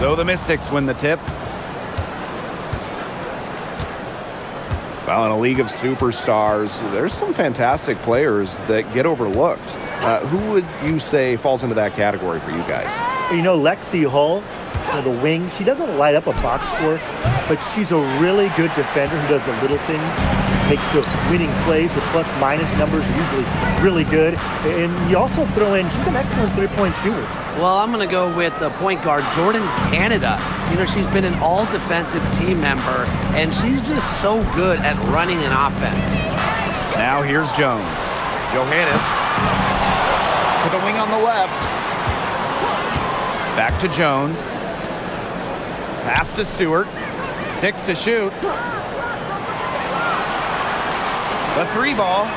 So the Mystics win the tip. Well, in a league of superstars, there's some fantastic players that get overlooked. Who would you say falls into that category for you guys? You know, Lexi Hull, the wing, she doesn't light up a box score, but she's a really good defender who does the little things, makes the winning plays. Her plus-minus numbers are usually really good. And you also throw in, she's an excellent three-point shooter. Well, I'm going to go with the point guard, Jordan Canada. You know, she's been an all-defensive team member, and she's just so good at running an offense. Now here's Jones. Johannes to the wing on the left. Back to Jones. Pass to Stewart. 6 to shoot. The three ball.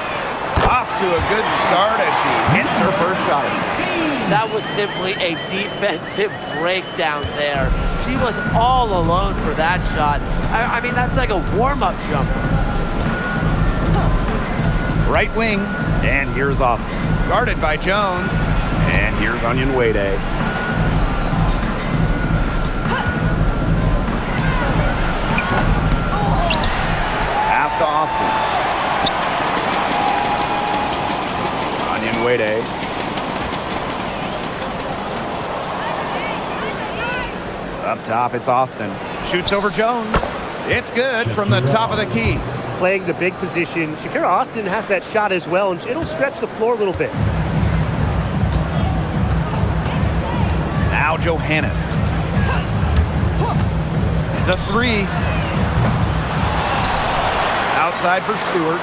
Off to a good start as she hits her first shot. That was simply a defensive breakdown there. She was all alone for that shot. I mean, that's like a warm-up jumper. Right wing, and here's Austin. Guarded by Jones, and here's Onion Wade. Pass to Austin. Onion Wade. Up top, it's Austin. Shoots over Jones. It's good from the top of the key. Playing the big position. Shakira Austin has that shot as well, and it'll stretch the floor a little bit. Now Johannes. The three. Outside for Stewart.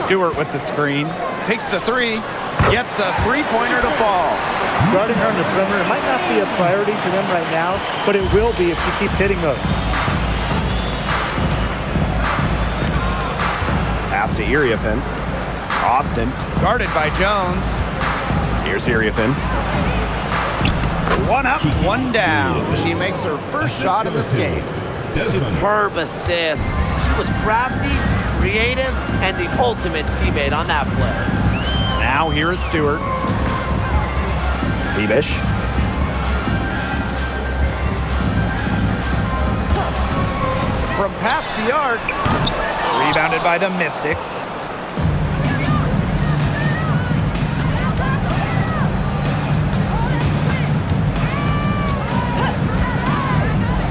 Stewart with the screen. Takes the three. Gets a three-pointer to fall. Guarding her on the perimeter, it might not be a priority for them right now, but it will be if she keeps hitting those. Pass to Iriafin. Austin, guarded by Jones. Here's Iriafin. One up, one down. She makes her first shot in this game. Superb assist. She was crafty, creative, and the ultimate teammate on that play. Now here is Stewart. Bebish. From past the arc. Rebounded by the Mystics.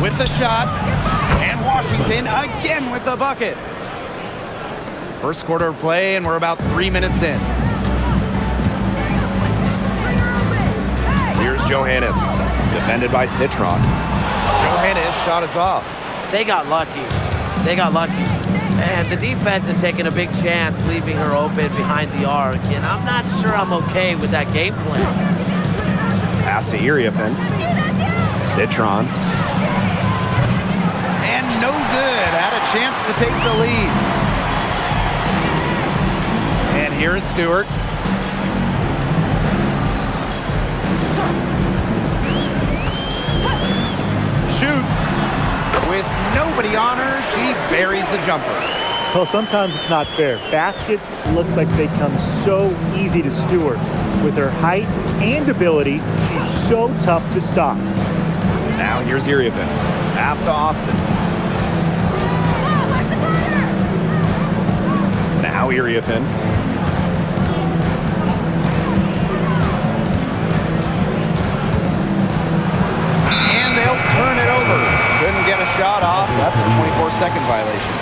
With the shot. And Washington again with the bucket. First quarter of play, and we're about 3 minutes in. Here's Johannes, defended by Citron. Johannes shot is off. They got lucky. They got lucky. And the defense is taking a big chance, leaving her open behind the arc. And I'm not sure I'm okay with that game plan. Pass to Iriafin. Citron. And no good. Had a chance to take the lead. And here is Stewart. Shoots. With nobody on her, she buries the jumper. Well, sometimes it's not fair. Baskets look like they come so easy to Stewart. With her height and ability, she's so tough to stop. Now here's Iriafin. Pass to Austin. Now Iriafin. And they'll turn it over. Couldn't get a shot off. That's a 24-second violation.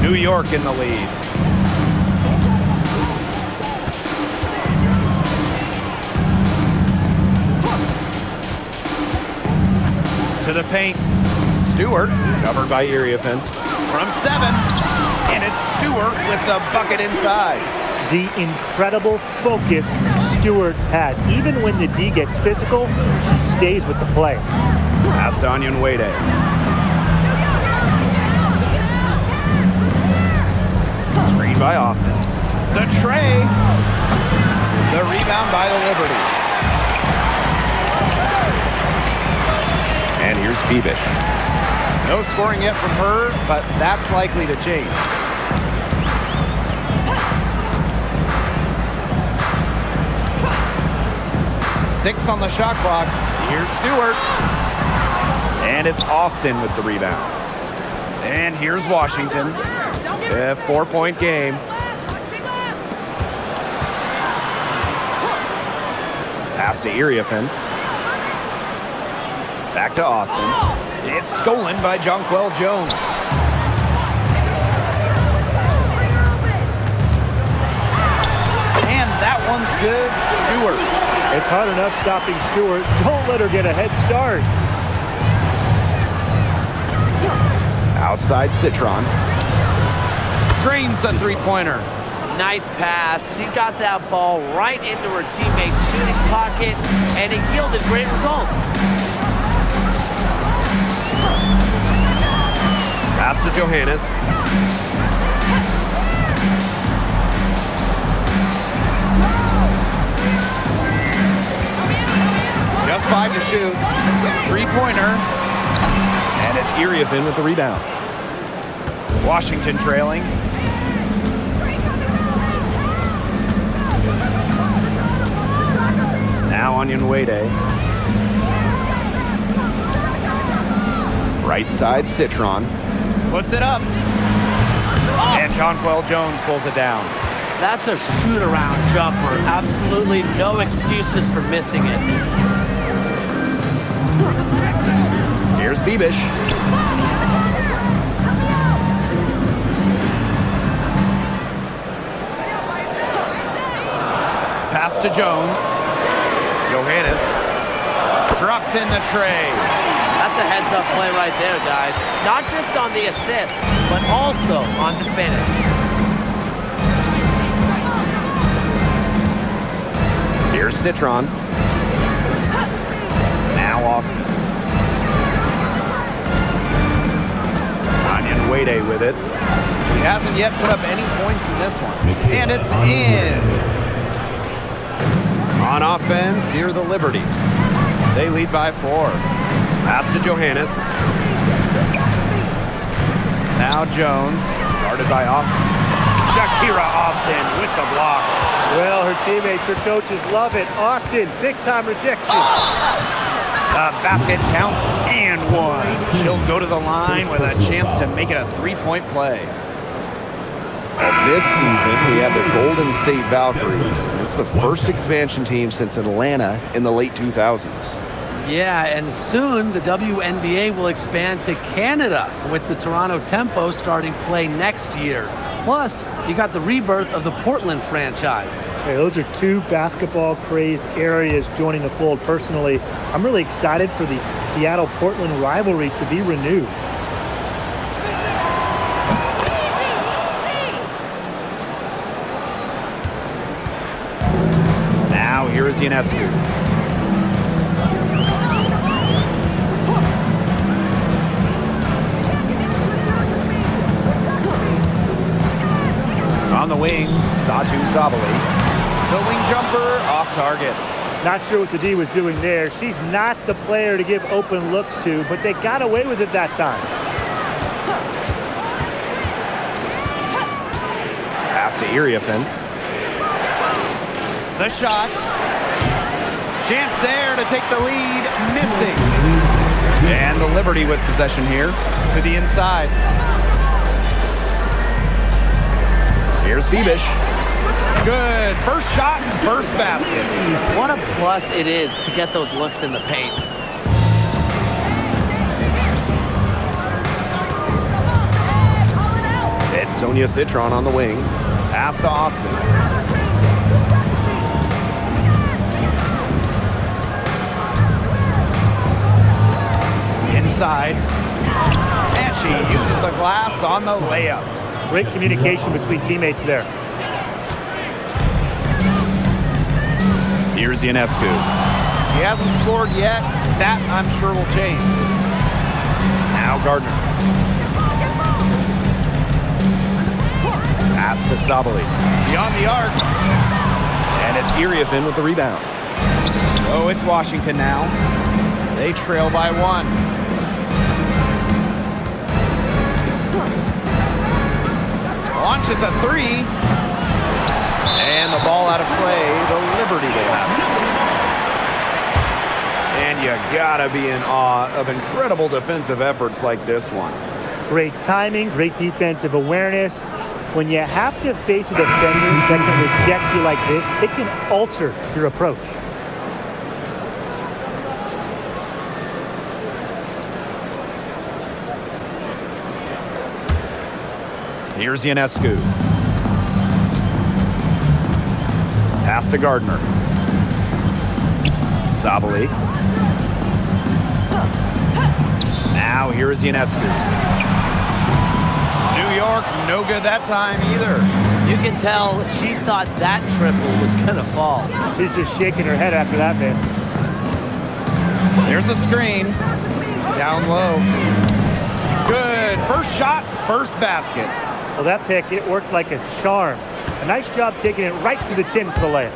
New York in the lead. To the paint. Stewart, covered by Iriafin. From 7. And it's Stewart with the bucket inside. The incredible focus Stewart has. Even when the D gets physical, she stays with the play. Pass to Onion Wade. Screen by Austin. The tray. The rebound by the Liberty. And here's Bebish. No scoring yet from her, but that's likely to change. Six on the shot clock. Here's Stewart. And it's Austin with the rebound. And here's Washington. A 4-point game. Pass to Iriafen. Back to Austin. It's stolen by Jonquel Jones. And that one's good. Stewart. It's hard enough stopping Stewart. Don't let her get a head start. Outside Citron. Drains the three-pointer. Nice pass. She got that ball right into her teammate's shooting pocket, and it yielded great results. Pass to Johannes. Just 5 to shoot. Three-pointer. And it's Iriafen with the rebound. Washington trailing. Now Onion Wade. Right side Citron. Puts it up. And Jonquel Jones pulls it down. That's a shoot-around jumper. Absolutely no excuses for missing it. Here's Bebish. Pass to Jones. Johannes drops in the tray. That's a heads-up play right there, guys. Not just on the assist, but also on the finish. Here's Citron. Now Austin. Onion Wade with it. He hasn't yet put up any points in this one. And it's in. On offense, here the Liberty. They lead by 4. Pass to Johannes. Now Jones, guarded by Austin. Shakira Austin with the block. Well, her teammates, her coaches love it. Austin, big-time rejection. The basket counts and one. She'll go to the line with a chance to make it a 3-point play. This season, we have the Golden State Valkyries. It's the first expansion team since Atlanta in the late 2000s. Yeah, and soon the WNBA will expand to Canada with the Toronto Tempo starting play next year. Plus, you got the rebirth of the Portland franchise. Hey, those are 2 basketball-crazed areas joining the fold. Personally, I'm really excited for the Seattle-Portland rivalry to be renewed. Now here is Ionescu. On the wings, Satu Sabali. The wing jumper off target. Not sure what the D was doing there. She's not the player to give open looks to, but they got away with it that time. Pass to Iriafen. The shot. Chance there to take the lead. Missing. And the Liberty with possession here to the inside. Here's Bebish. Good. First shot and first basket. What a plus it is to get those looks in the paint. It's Sonia Citron on the wing. Pass to Austin. Inside. And she uses the glass on the layup. Great communication between teammates there. Here's Ionescu. He hasn't scored yet. That, I'm sure, will change. Now Gardner. Pass to Sabali. Beyond the arc. And it's Iriafen with the rebound. Oh, it's Washington now. They trail by 1. Launches a three. And the ball out of play. The Liberty they have. And you gotta be in awe of incredible defensive efforts like this one. Great timing, great defensive awareness. When you have to face a defender that can reject you like this, it can alter your approach. Here's Ionescu. Pass to Gardner. Sabali. Now here is Ionescu. New York, no good that time either. You can tell she thought that triple was going to fall. She's just shaking her head after that miss. There's the screen. Down low. Good. First shot, first basket. Well, that pick, it worked like a charm. A nice job taking it right to the tin for the layup.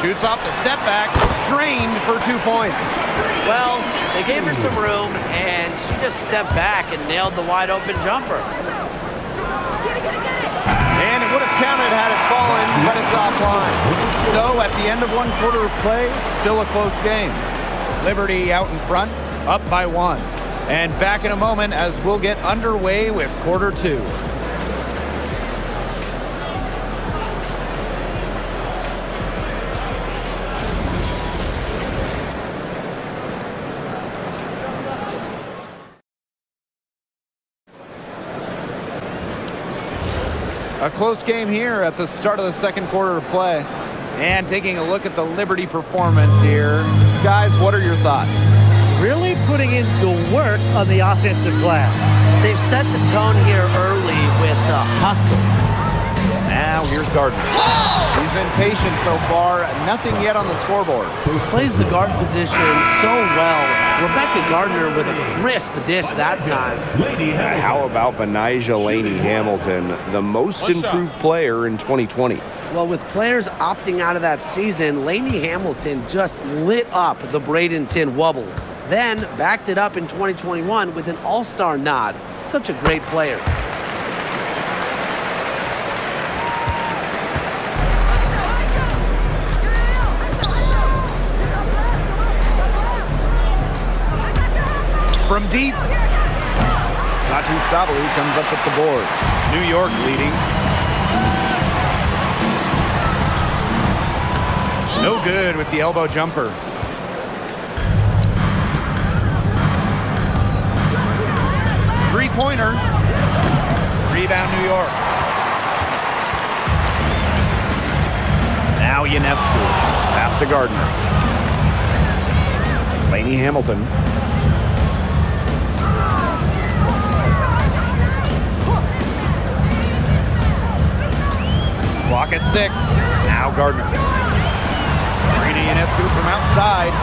Shoots off the step back, drained for 2 points. Well, they gave her some room, and she just stepped back and nailed the wide open jumper. And it would have counted had it fallen, but it's offline. So at the end of one quarter of play, still a close game. Liberty out in front, up by 1. And back in a moment as we'll get underway with quarter 2. A close game here at the start of the second quarter of play. And taking a look at the Liberty performance here. Guys, what are your thoughts? Really putting in the work on the offensive glass. They've set the tone here early with the hustle. Now here's Gardner. He's been patient so far. Nothing yet on the scoreboard. Plays the guard position so well. Rebecca Gardner with a crisp dish that time. How about Benijah Laney Hamilton, the most improved player in 2020? Well, with players opting out of that season, Laney Hamilton just lit up the Bradenton Wubble. Then backed it up in 2021 with an all-star nod. Such a great player. From deep, Satu Sabali comes up with the board. New York leading. No good with the elbow jumper. Three-pointer. Rebound New York. Now Ionescu. Pass to Gardner. Laney Hamilton. Clock at 6. Now Gardner. Sabrina Ionescu from outside.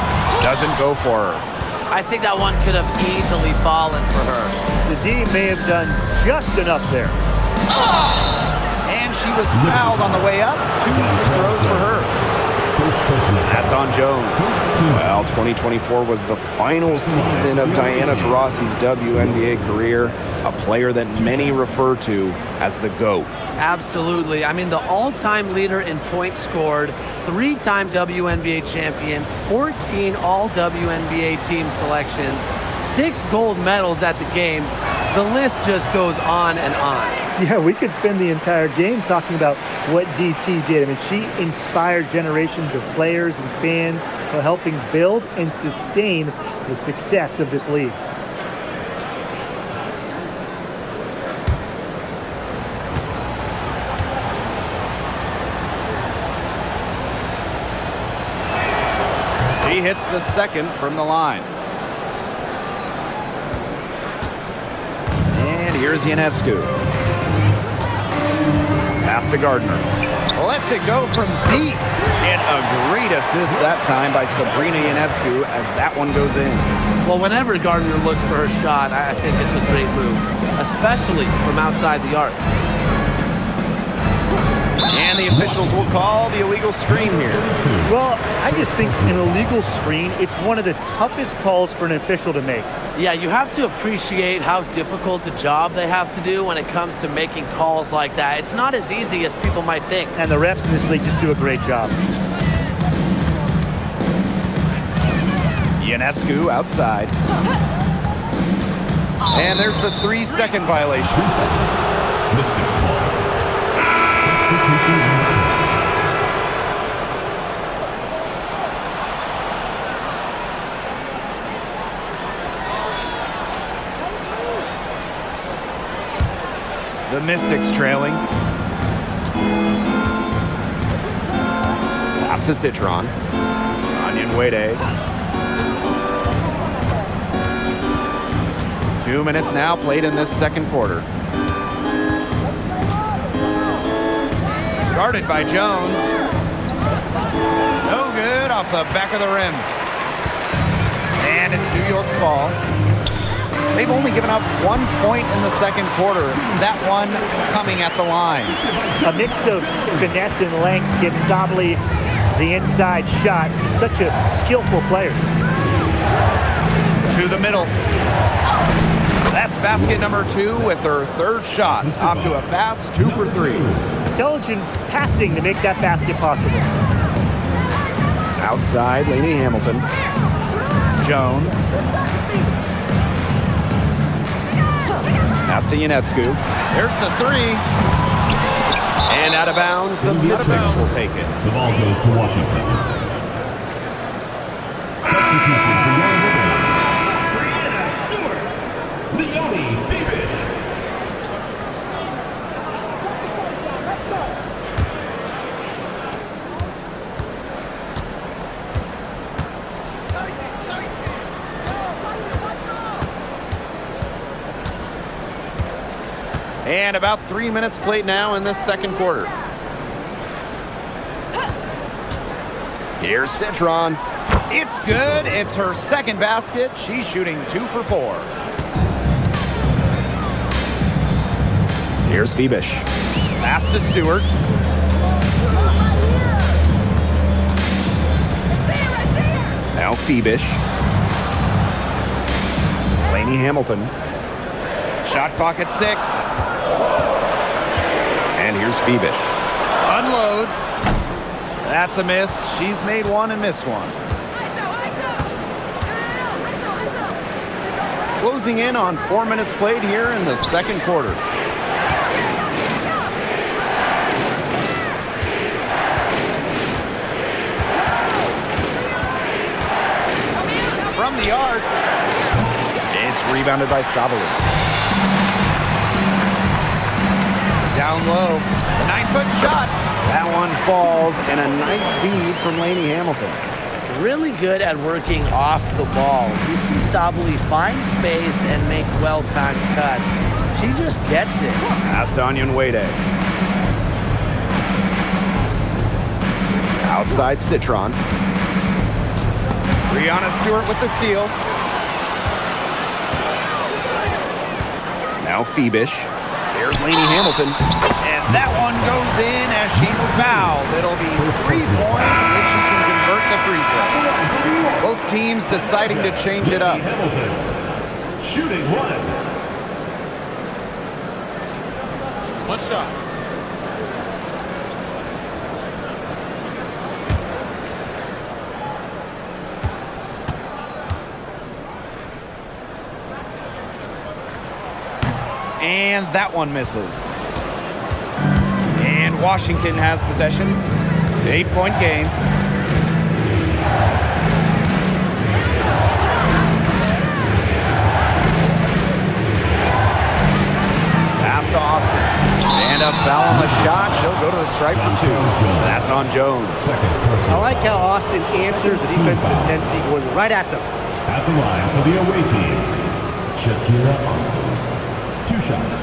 Doesn't go for her. I think that one could have easily fallen for her. The D may have done just enough there. And she was fouled on the way up. 2 free throws for her. That's on Jones. Well, 2024 was the final season of Diana Taurasi's WNBA career, a player that many refer to as the GOAT. Absolutely. I mean, the all-time leader in points scored, 3-time WNBA champion, 14 all-WNBA team selections, 6 gold medals at the games. The list just goes on and on. Yeah, we could spend the entire game talking about what DT did. I mean, she inspired generations of players and fans while helping build and sustain the success of this league. He hits the second from the line. And here's Ionescu. Pass to Gardner. Lets it go from deep. And a great assist that time by Sabrina Ionescu as that one goes in. Well, whenever Gardner looks for her shot, I think it's a great move, especially from outside the arc. And the officials will call the illegal screen here. Well, I just think an illegal screen, it's one of the toughest calls for an official to make. Yeah, you have to appreciate how difficult a job they have to do when it comes to making calls like that. It's not as easy as people might think. And the refs in this league just do a great job. Ionescu outside. And there's the 3-second violation. 3 seconds. Mystics ball. Substitution on the court. The Mystics trailing. Pass to Citron. Onion Wade. 2 minutes now played in this second quarter. Guarded by Jones. No good off the back of the rim. And it's New York's ball. They've only given up 1 point in the second quarter. That one coming at the line. A mix of finesse and length gives Sabali the inside shot. Such a skillful player. To the middle. That's basket number 2 with her third shot. Off to a fast 2 for 3. Intelligent passing to make that basket possible. Outside, Lainey Hamilton. Jones. Pass to Ionescu. There's the 3. And out of bounds, the Mystics will take it. The ball goes to Washington. Substitution for And about 3 minutes played now in this second quarter. Here's Citron. It's good. It's her second basket. She's shooting 2 for 4. Here's Phoebish. Pass to Stewart. Now Phoebish. Lainey Hamilton. Shot clock at 6. And here's Phoebish. Unloads. That's a miss. She's made 1 and missed 1. Closing in on 4 minutes played here in the second quarter. From the arc. It's rebounded by Sabali. Down low, the 9-foot shot. That one falls, and a nice feed from Lainey Hamilton. Really good at working off the ball. You see Sabali find space and make well-timed cuts. She just gets it. Pass to Onion Wade. Outside Citron. Brianna Stewart with the steal. Now Phoebish. There's Lainey Hamilton. And that one goes in as she's fouled. It'll be 3 points if she can convert the free throw. Both teams deciding to change it up. Hamilton. Shooting 1. One shot. And that one misses. And Washington has possession. 8-point game. Pass to Austin. And a foul on the shot. She'll go to the stripe for 2. That's on Jones. I like how Austin answers the defensive intensity going right at them. At the line for the away team, Shakira Austin. 2 shots.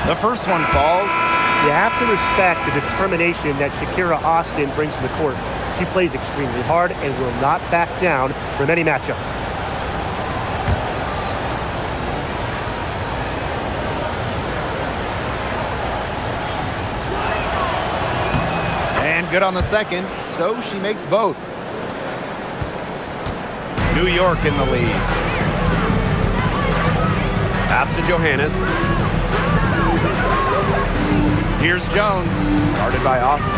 The first one falls. You have to respect the determination that Shakira Austin brings to the court. She plays extremely hard and will not back down from any matchup. And good on the second, so she makes both. New York in the lead. Pass to Johannes. Here's Jones, guarded by Austin.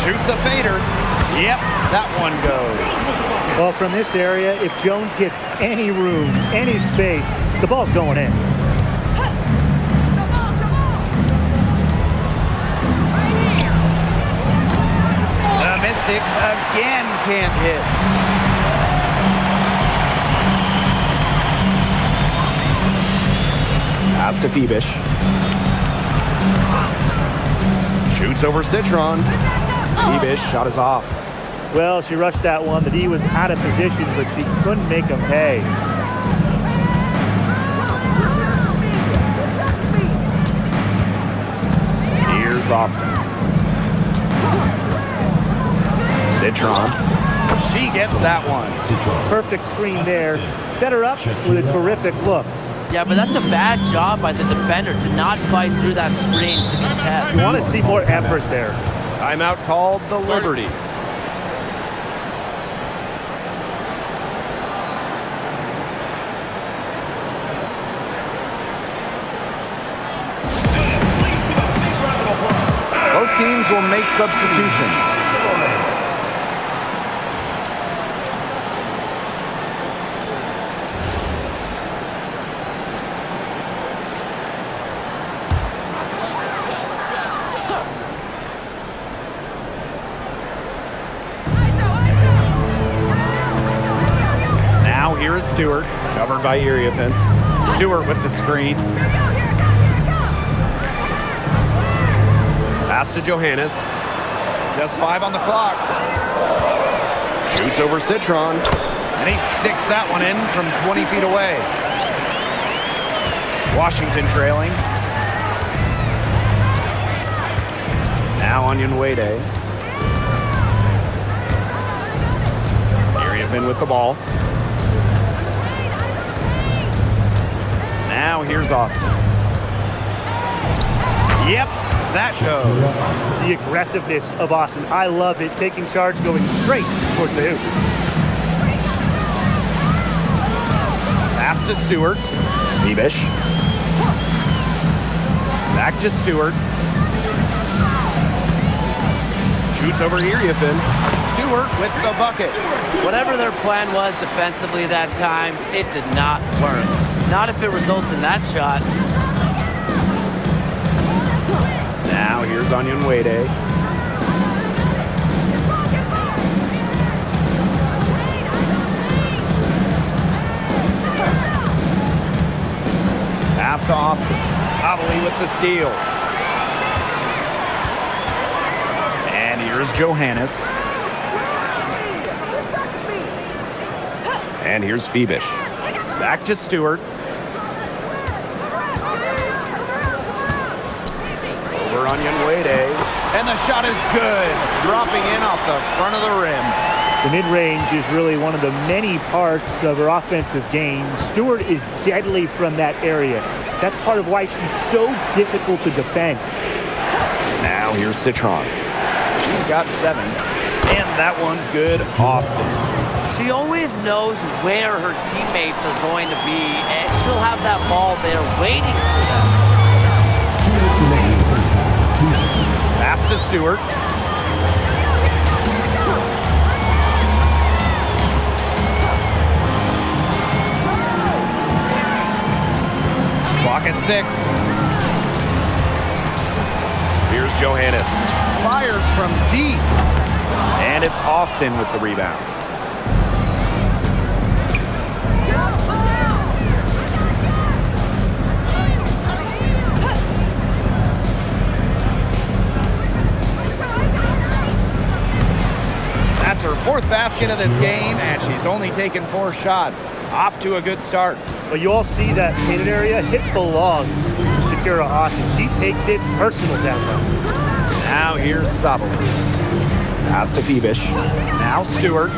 Shoots a fader. Yep, that one goes. Well, from this area, if Jones gets any room, any space, the ball's going in. The Mystics again can't hit. Pass to Phoebish. Shoots over Citron. Phoebish shot is off. Well, she rushed that one. The D was out of position, but she couldn't make him pay. Here's Austin. Citron. She gets that one. Perfect screen there. Set her up with a terrific look. Yeah, but that's a bad job by the defender to not fight through that screen to contest. You want to see more effort there. Timeout called the Liberty. Both teams will make substitutions. Now here is Stewart, covered by Iriafin. Stewart with the screen. Pass to Johannes. Just 5 on the clock. Shoots over Citron. And he sticks that one in from 20 feet away. Washington trailing. Now Onyenwede. Iriafin with the ball. Now here's Austin. Yep, that goes. The aggressiveness of Austin. I love it. Taking charge, going straight towards the hoop. Pass to Stewart. Phoebish. Back to Stewart. Shoots over Iriafin. Stewart with the bucket. Whatever their plan was defensively that time, it did not work. Not if it results in that shot. Now here's Onyenwede. Pass to Austin. Sabali with the steal. And here's Johannes. And here's Phoebish. Back to Stewart. Over Onyenwede. And the shot is good. Dropping in off the front of the rim. The mid-range is really one of the many parts of her offensive game. Stewart is deadly from that area. That's part of why she's so difficult to defend. Now here's Citron. She's got 7. And that one's good. Austin. She always knows where her teammates are going to be, and she'll have that ball there waiting for them. 2 minutes remaining in the first half. 2 minutes. Pass to Stewart. Clock at 6. Here's Johannes. Fires from deep. And it's Austin with the rebound. That's her 4th basket of this game, and she's only taken 4 shots. Off to a good start. But you all see that painted area? It belongs to Shakira Austin. She takes it personal down there. Now here's Sabal. Pass to Phoebish. Now Stewart.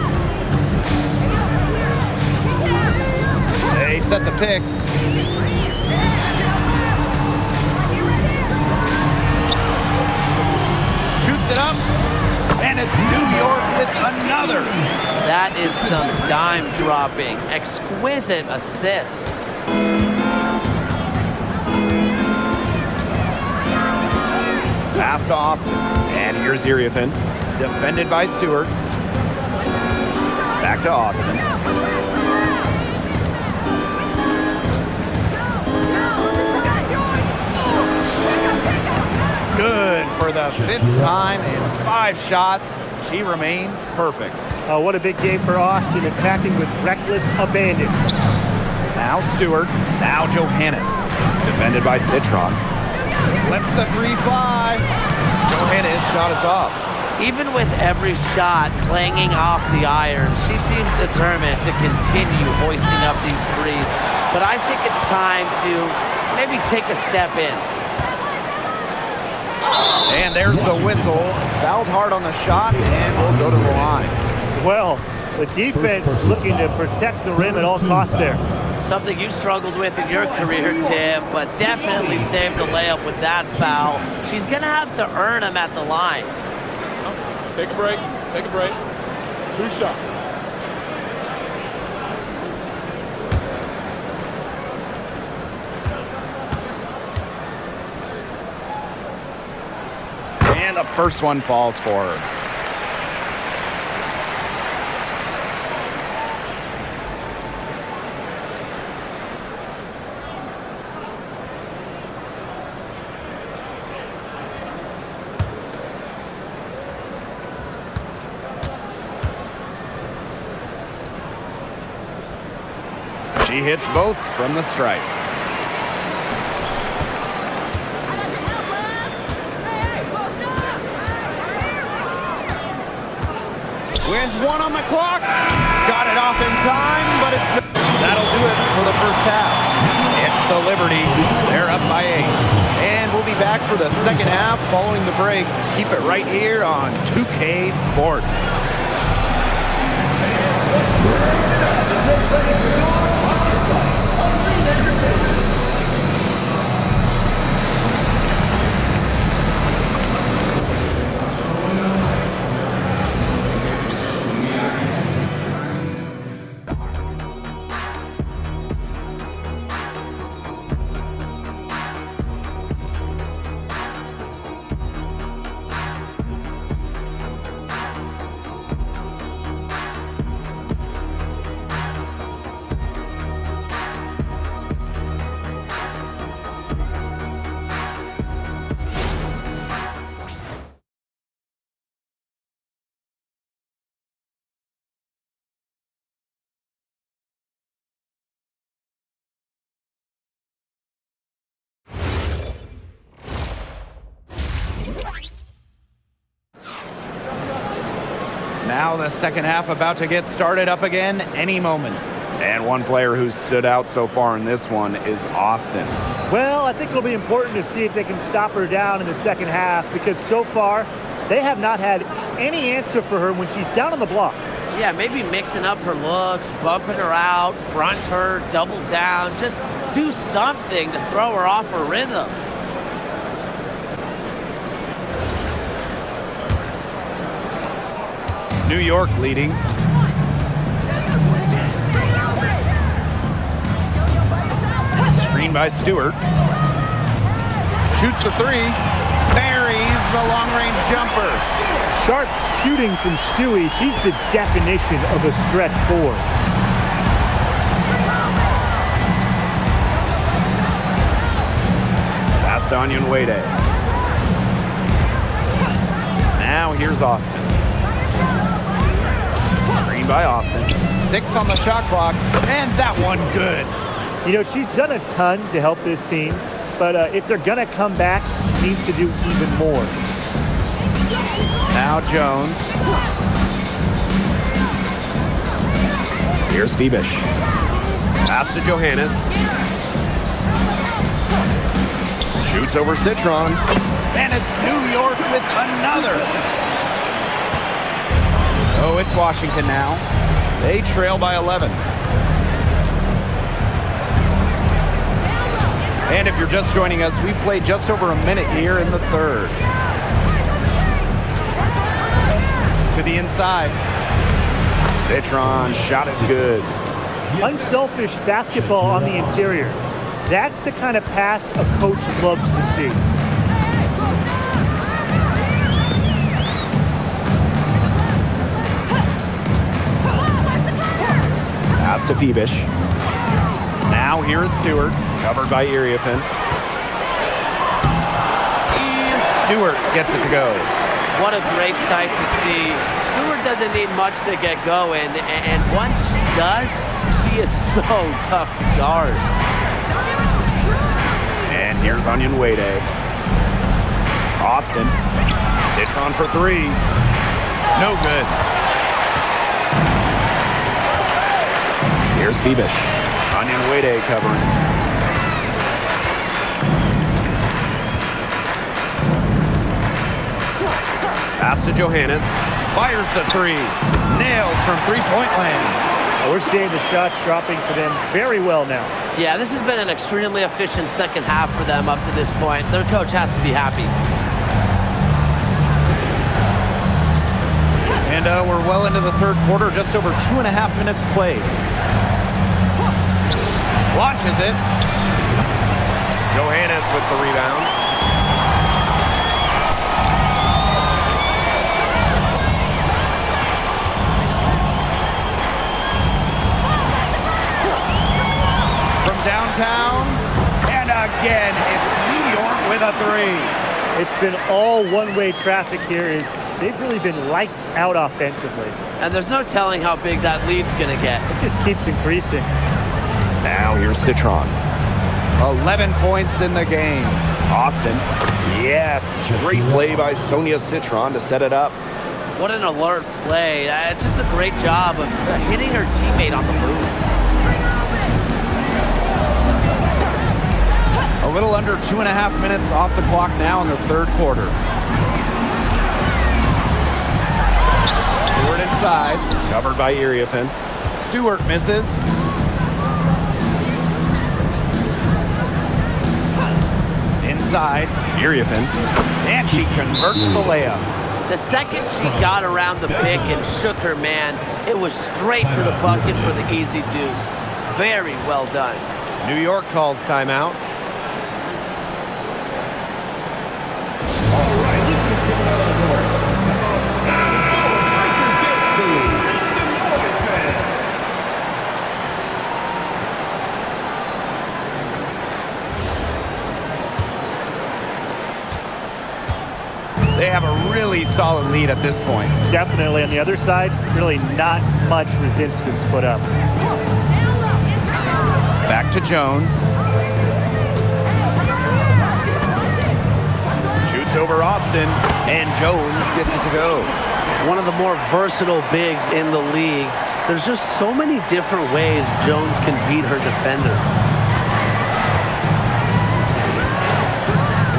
They set the pick. Shoots it up. And it's New York with another. That is some dime dropping. Exquisite assist. Pass to Austin. And here's Iriafin. Defended by Stewart. Back to Austin. Good for the 5th time in 5 shots. She remains perfect. What a big game for Austin, attacking with reckless abandon. Now Stewart. Now Johannes. Defended by Citron. Lets the 3 fly. Johannes shot us off. Even with every shot clanging off the iron, she seems determined to continue hoisting up these threes. But I think it's time to maybe take a step in. And there's the whistle. Fouled hard on the shot, and we'll go to the line. Well, the defense looking to protect the rim at all costs there. Something you struggled with in your career, Tim, but definitely saved the layup with that foul. She's going to have to earn him at the line. Take a break. Take a break. 2 shots. And the first one falls for her. She hits both from the stripe. Wins 1 on the clock. Got it off in time, but that'll do it for the first half. It's the Liberty. They're up by 8. And we'll be back for the second half following the break. Keep it right here on 2K Sports. Now the second half about to get started up again any moment. And one player who's stood out so far in this one is Austin. Well, I think it'll be important to see if they can stop her down in the second half, because so far they have not had any answer for her when she's down on the block. Yeah, maybe mixing up her looks, bumping her out, front her, double down. Just do something to throw her off her rhythm. New York leading. Screen by Stewart. Shoots the 3. Buries the long-range jumper. Sharp shooting from Stewie. She's the definition of a stretch 4. Pass to Onion Wade. Now here's Austin. Screen by Austin. 6 on the shot clock, and that one good. You know, she's done a ton to help this team, but if they're going to come back, she needs to do even more. Now Jones. Here's Phoebish. Pass to Johannes. Shoots over Citron. And it's New York with another. So it's Washington now. They trail by 11. And if you're just joining us, we played just over a minute here in the third. To the inside. Citron, shot is good. Unselfish basketball on the interior. That's the kind of pass a coach loves to see. Pass to Phoebish. Now here is Stewart, covered by Iriafin. And Stewart gets it to go. What a great sight to see. Stewart doesn't need much to get going, and once she does, she is so tough to guard. And here's Onion Wade. Austin. Citron for three. No good. Here's Phoebish. Onion Wade covering. Pass to Johannes. Fires the three. Nailed from three-point land. We're seeing the shots dropping for them very well now. Yeah, this has been an extremely efficient second half for them up to this point. Their coach has to be happy. And we're well into the third quarter, just over 2.5 minutes played. Launches it. Johannes with the rebound. From downtown, and again, it's New York with a three. It's been all one-way traffic here. They've really been lights out offensively. And there's no telling how big that lead's going to get. It just keeps increasing. Now here's Citron. 11 points in the game. Austin. Yes. Great play by Sonia Citron to set it up. What an alert play. It's just a great job of hitting her teammate on the move. A little under 2.5 minutes off the clock now in the third quarter. Stewart inside. Covered by Iriafin. Stewart misses. Inside. Iriafin. And she converts the layup. The second she got around the pick and shook her man, it was straight to the bucket for the easy deuce. Very well done. New York calls timeout. They have a really solid lead at this point. Definitely. On the other side, really not much resistance put up. Back to Jones. Shoots over Austin, and Jones gets it to go. One of the more versatile bigs in the league. There's just so many different ways Jones can beat her defender.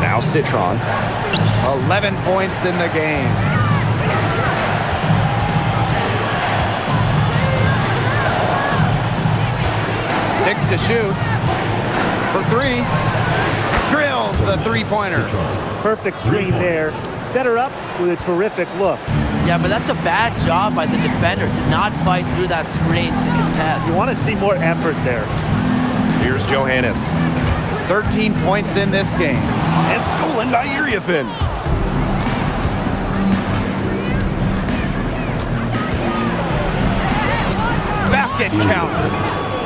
Now Citron. 11 points in the game. Six to shoot. For three. Drills the three-pointer. Perfect screen there. Set her up with a terrific look. Yeah, but that's a bad job by the defender to not fight through that screen to contest. You want to see more effort there. Here's Johannes. 13 points in this game. And stolen by Iriafin. Basket counts.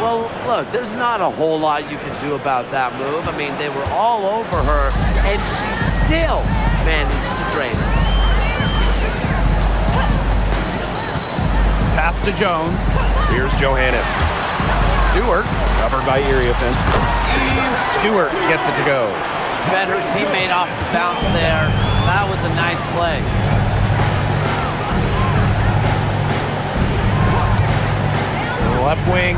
Well, look, there's not a whole lot you can do about that move. I mean, they were all over her, and she still managed to drain her. Pass to Jones. Here's Johannes. Stewart, covered by Iriafin. Stewart gets it to go. Fed her teammate off the bounce there. That was a nice play. left wing.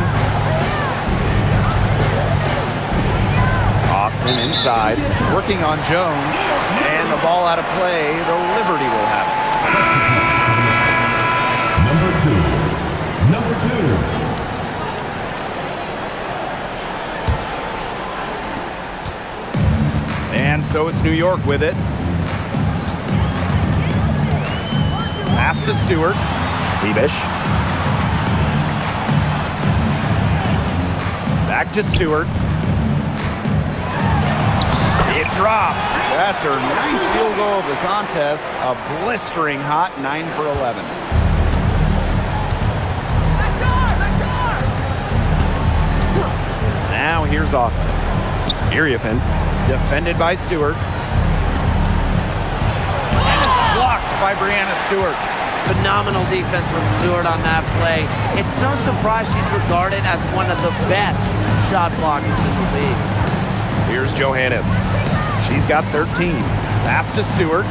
Austin inside, working on Jones, and the ball out of play. The Liberty will have it. Number two. And so it's New York with it. Pass to Stewart. Thiebish. Back to Stewart. It drops. That's her ninth field goal of the contest. A blistering hot 9 for 11. Now here's Austin. Iriefin, defended by Stewart. And it's blocked by Brianna Stewart. Phenomenal defense from Stewart on that play. It's no surprise she's regarded as one of the best shot blockers in the league. Here's Johannes. She's got 13. Pass to Stewart.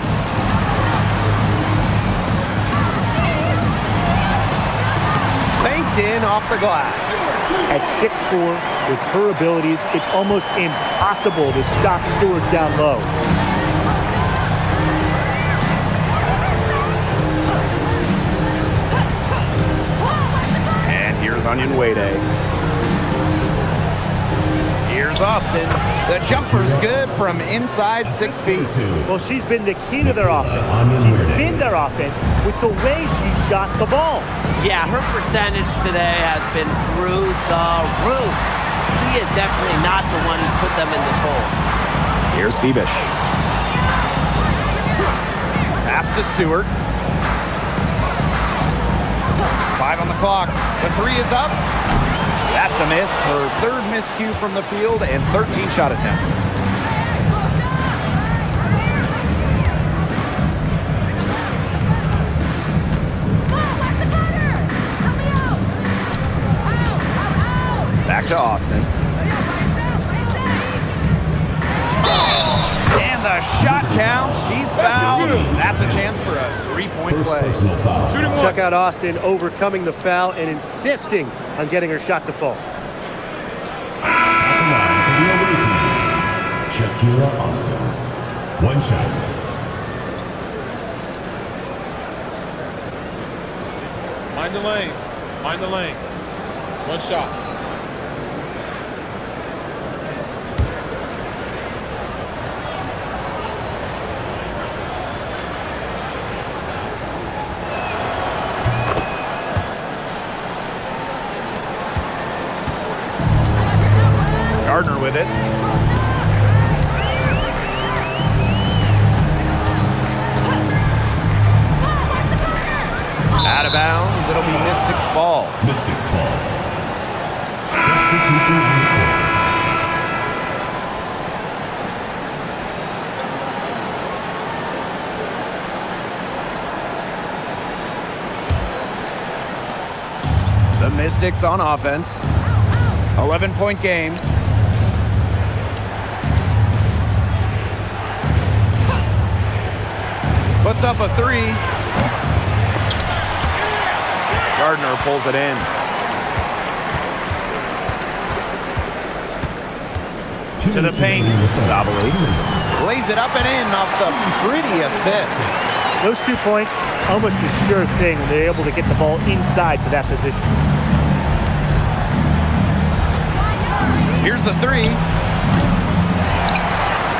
Banked in off the glass. At 6'4", with her abilities, it's almost impossible to stop Stewart down low. And here's Onion Wade. Here's Austin. The jumper's good from inside 6 feet. Well, she's been the key to their offense. She's been their offense with the way she shot the ball. Yeah, her percentage today has been through the roof. She is definitely not the one who put them in this hole. Here's Thiebish. Pass to Stewart. 5 on the clock. The 3 is up. That's a miss. Her third miscue from the field and 13 shot attempts. Back to Austin. And the shot counts. She's fouled. That's a chance for a 3-point play. Check out Austin overcoming the foul and insisting on getting her shot to fall. Shakira Austin. 1 shot. Mind the lanes. Mind the lanes. 1 shot. Gardner with it. Out of bounds. It'll be Mystics ball. Mystics ball. Substitution on the court. The Mystics on offense. 11-point game. Puts up a 3. Gardner pulls it in. To the paint. Sabali lays it up and in off the pretty assist. Those 2 points, almost a sure thing when they're able to get the ball inside to that position. Here's the 3.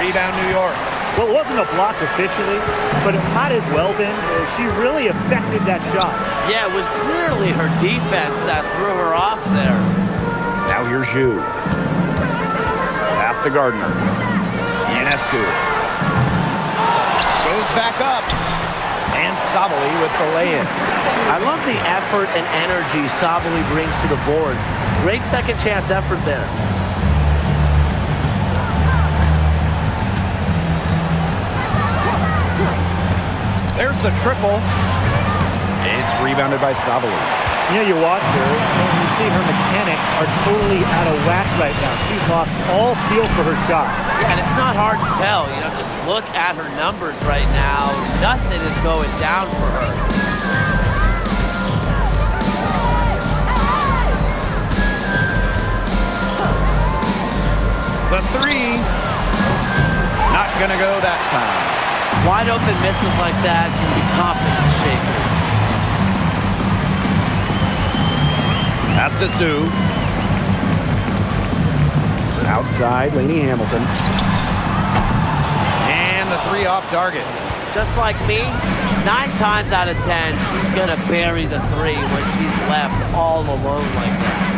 Rebound New York. Well, it wasn't a block officially, but it might as well been. She really affected that shot. Yeah, it was clearly her defense that threw her off there. Now here's Zhu. Pass to Gardner. Ionescu. Goes back up. And Sabali with the lay-in. I love the effort and energy Sabali brings to the boards. Great second chance effort there. There's the triple. It's rebounded by Sabali. You know, you watch her, and you see her mechanics are totally out of whack right now. She's lost all feel for her shot. And it's not hard to tell. You know, just look at her numbers right now. Nothing is going down for her. going to go that time. Wide open misses like that can be confidence shakers. That's the Sue. Outside, Lainey Hamilton. And the three off target. Just like me, 9 times out of 10, she's going to bury the three when she's left all alone like that.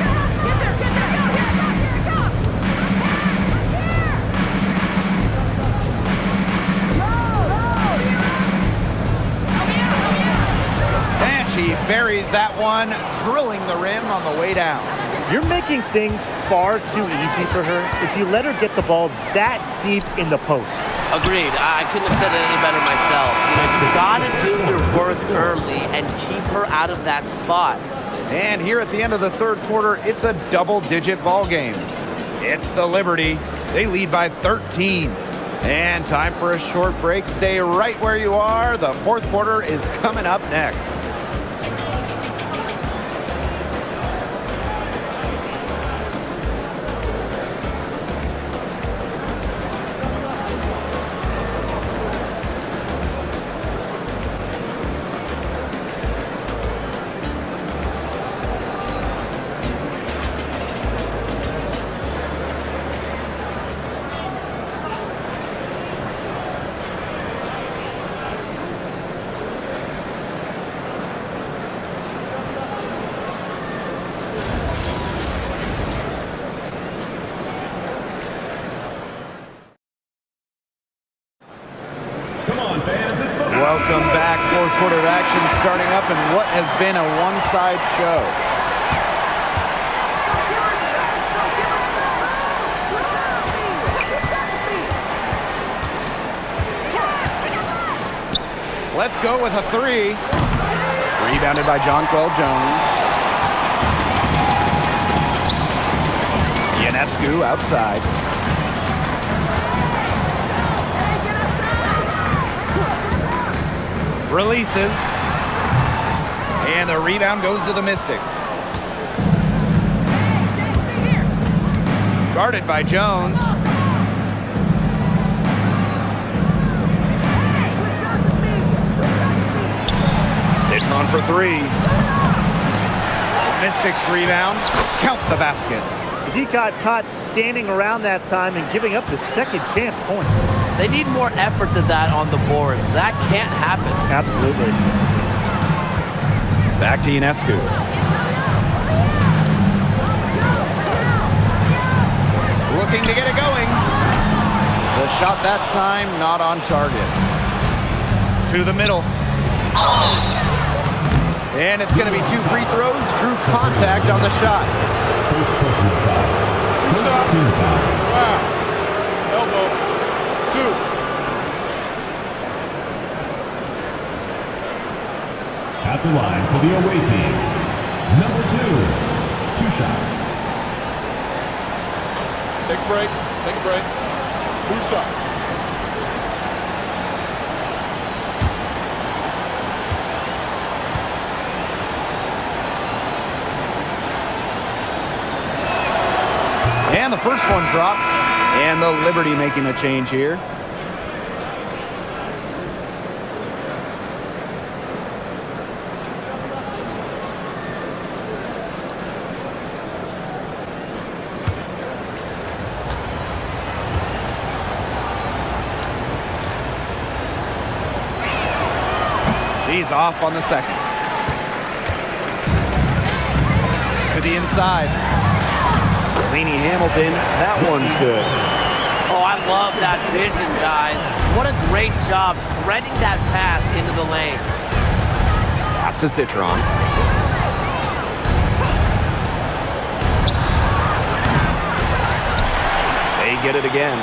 And she buries that one, drilling the rim on the way down. You're making things far too easy for her if you let her get the ball that deep in the post. Agreed. I couldn't have said it any better myself. You've got to do your work early and keep her out of that spot. And here at the end of the third quarter, it's a double-digit ball game. It's the Liberty. They lead by 13. And time for a short break. Stay right where you are. The fourth quarter is coming up next. Welcome back. Fourth quarter action starting up in what has been a one-side show. Let's go with a three. Rebounded by Jonquel Jones. Ionescu outside. Releases. And the rebound goes to the Mystics. Guarded by Jones. Citron for three. Mystics rebound. Count the basket. He got caught standing around that time and giving up the second chance points. They need more effort than that on the boards. That can't happen. Absolutely. Back to Ionescu. Looking to get it going. The shot that time not on target. To the middle. And it's going to be 2 free throws. Drew contact on the shot. First personal foul. First team foul. Wow. Elbow. 2. At the line for the away team. Number 2. 2 shots. Take a break. Take a break. 2 shots. And the first one drops. And the Liberty making a change here. She's off on the second. To the inside. Lainey Hamilton, that one's good. Oh, I love that vision, guys. What a great job threading that pass into the lane. Pass to Citron. They get it again.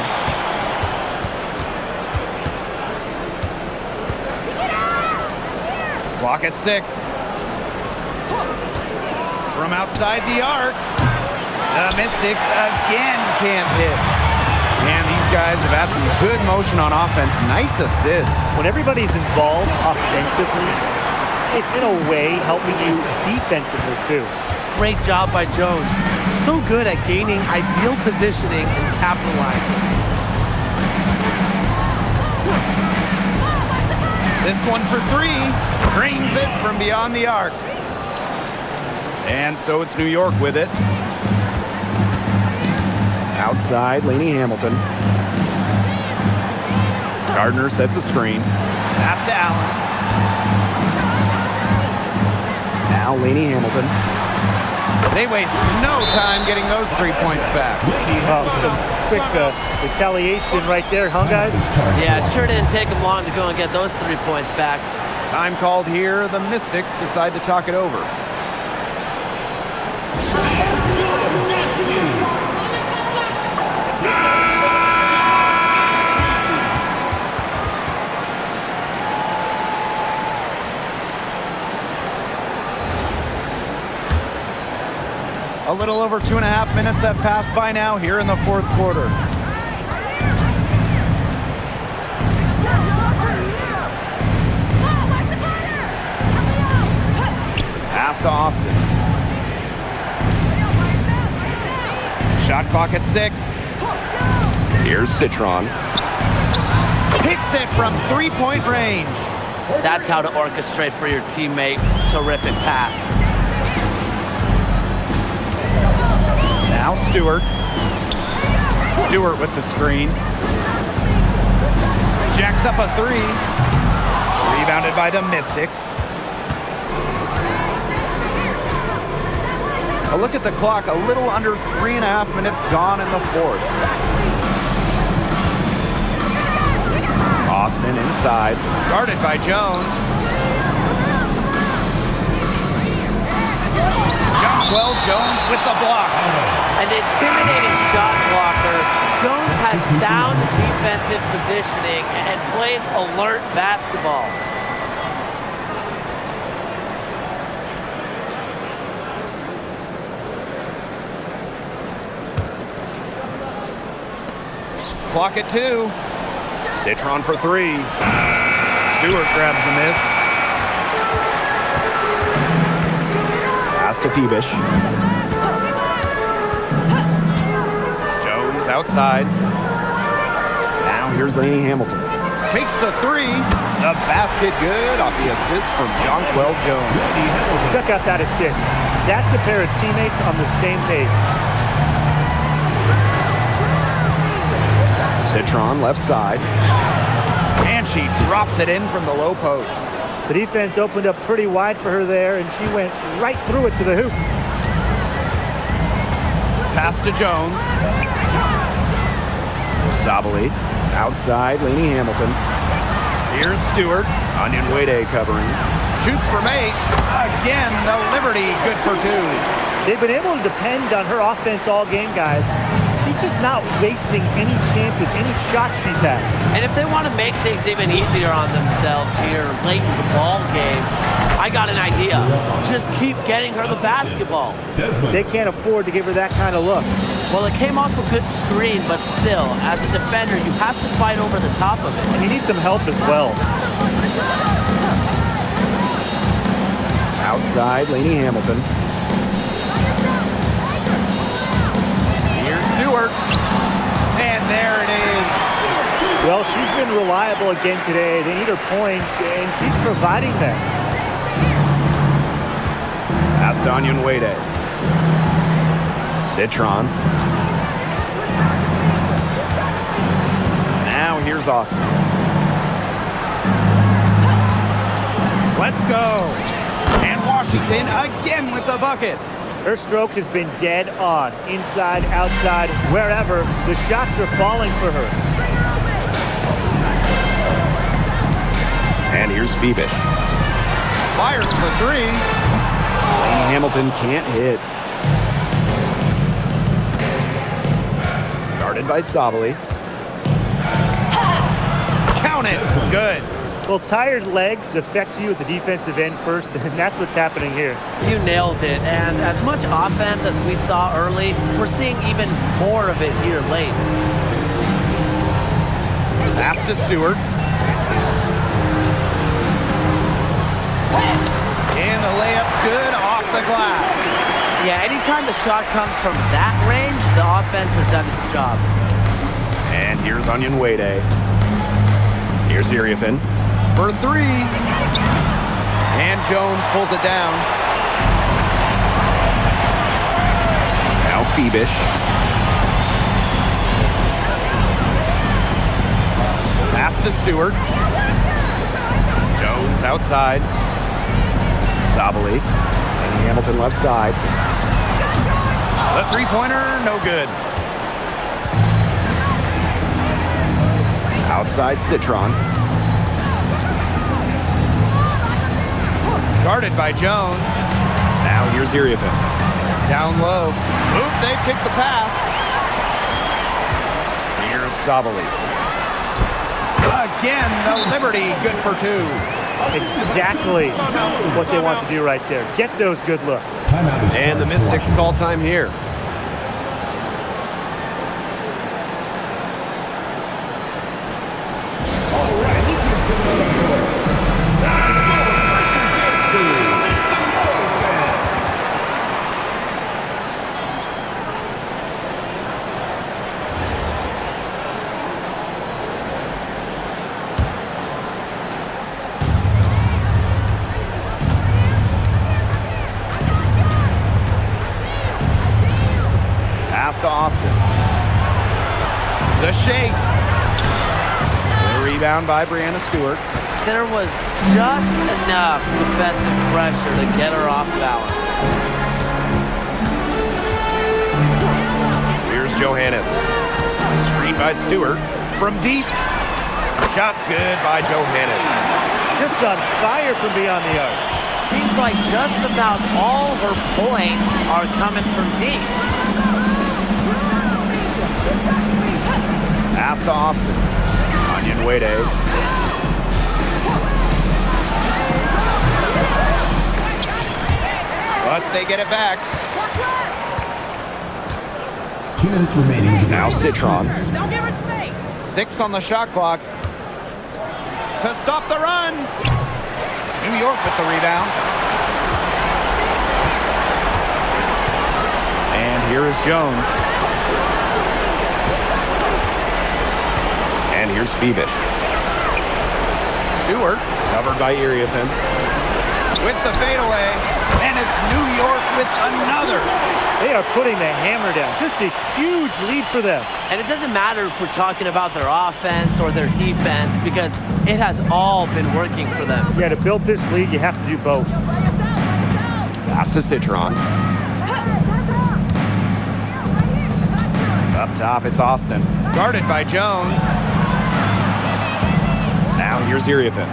Clock at 6. From outside the arc. The Mystics again can't hit. And these guys have had some good motion on offense. Nice assists. When everybody's involved offensively, it's in a way helping you defensively too. Great job by Jones. So good at gaining ideal positioning and capitalizing. This one for three. Drains it from beyond the arc. And so it's New York with it. Outside, Lainey Hamilton. Gardner sets a screen. Pass to Allen. Now Lainey Hamilton. They waste no time getting those 3 points back. Some quick retaliation right there, huh, guys? Yeah, it sure didn't take them long to go and get those 3 points back. Time called here. The Mystics decide to talk it over. A little over 2.5 minutes have passed by now here in the fourth quarter. Pass to Austin. Shot clock at 6. Here's Citron. Hits it from 3-point range. That's how to orchestrate for your teammate. Terrific pass. Now Stewart. Stewart with the screen. Jacks up a 3. Rebounded by the Mystics. A look at the clock. A little under 3.5 minutes gone in the fourth. Austin inside. Guarded by Jones. Jonquel Jones with the block. An intimidating shot blocker. Jones has sound defensive positioning and plays alert basketball. Clock at 2. Citron for 3. Stewart grabs the miss. Pass to Phoebish. Jones outside. Now here's Lainey Hamilton. Takes the 3. The basket good off the assist from Jonquel Jones. Check out that assist. That's a pair of teammates on the same page. Citron left side. And she drops it in from the low post. The defense opened up pretty wide for her there, and she went right through it to the hoop. Pass to Jones. Sabali outside, Lainey Hamilton. Here's Stewart. Onion Wade covering. Shoots from 8. Again, the Liberty good for 2. They've been able to depend on her offense all game, guys. She's just not wasting any chances, any shots she's had. And if they want to make things even easier on themselves here late in the ball game, I got an idea. Just keep getting her the basketball. They can't afford to give her that kind of look. Well, it came off a good screen, but still, as a defender, you have to fight over the top of it. And you need some help as well. Outside, Lainey Hamilton. Here's Stewart. And there it is. Well, she's been reliable again today. They need her points, and she's providing them. Pass to Onion Wade. Citron. Now here's Austin. Let's go. And Washington again with the bucket. Her stroke has been dead on. Inside, outside, wherever. The shots are falling for her. And here's Phoebish. Fires for 3. Lainey Hamilton can't hit. Guarded by Sabali. Count it. Good. Well, tired legs affect you at the defensive end first, and that's what's happening here. You nailed it. And as much offense as we saw early, we're seeing even more of it here late. Pass to Stewart. And the layup's good off the glass. Yeah, anytime the shot comes from that range, the offense has done its job. And here's Onion Wade. Here's Iriafin. for three. And Jones pulls it down. Now Phoebish. Pass to Stewart. Jones outside. Sabali. And Hamilton left side. The three-pointer, no good. Outside Citron. Guarded by Jones. Now here's Iriafen. Down low. Oop, they pick the pass. Here's Sabali. Again, the Liberty, good for two. Exactly what they want to do right there. Get those good looks. And the Mystics call time here. Pass to Austin. The shake. The rebound by Brianna Stewart. There was just enough defensive pressure to get her off balance. Here's Johannes. Screen by Stewart. From deep. Shot's good by Johannes. Just on fire from beyond the arc. Seems like just about all her points are coming from deep. Pass to Austin. Onion Wade. But they get it back. 2 minutes remaining. Now Citron. 6 on the shot clock. To stop the run. New York with the rebound. And here is Jones. And here's Phoebish. Stewart, covered by Iriafen. With the fadeaway. And it's New York with another. They are putting the hammer down. Just a huge lead for them. And it doesn't matter if we're talking about their offense or their defense because it has all been working for them. Yeah, to build this lead, you have to do both. Pass to Citron. Up top, it's Austin. Guarded by Jones. Now here's Iriafen.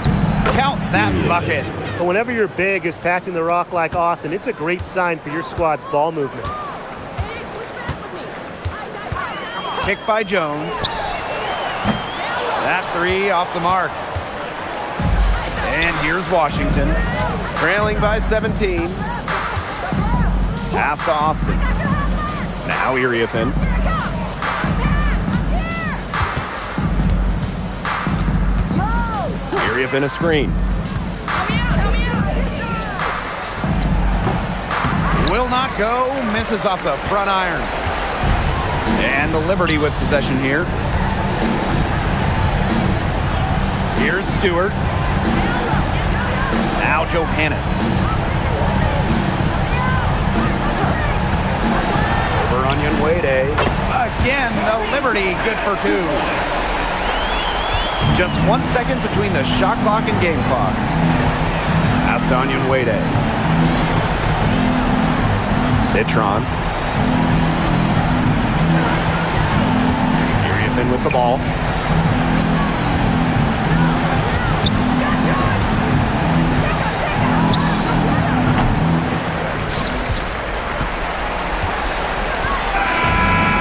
Count that bucket. But whenever your big is passing the rock like Austin, it's a great sign for your squad's ball movement. Kick by Jones. That three off the mark. And here's Washington. Trailing by 17. Pass to Austin. Now Iriafen. Iriafen a screen. Will not go. Misses off the front iron. And the Liberty with possession here. Here's Stewart. Now Johannes. Over Onion Wade. Again, the Liberty good for two. Just 1 second between the shot clock and game clock. Pass to Onion Wade. Citron. Iriafen with the ball.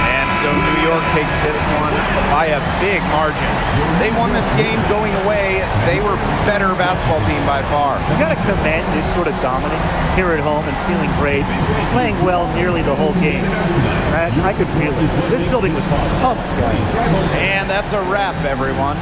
And so New York takes this one by a big margin. They won this game going away. They were better basketball team by far. You got to commend this sort of dominance here at home and feeling great, playing well nearly the whole game. I could feel it. This building was pumped, guys. And that's a wrap, everyone.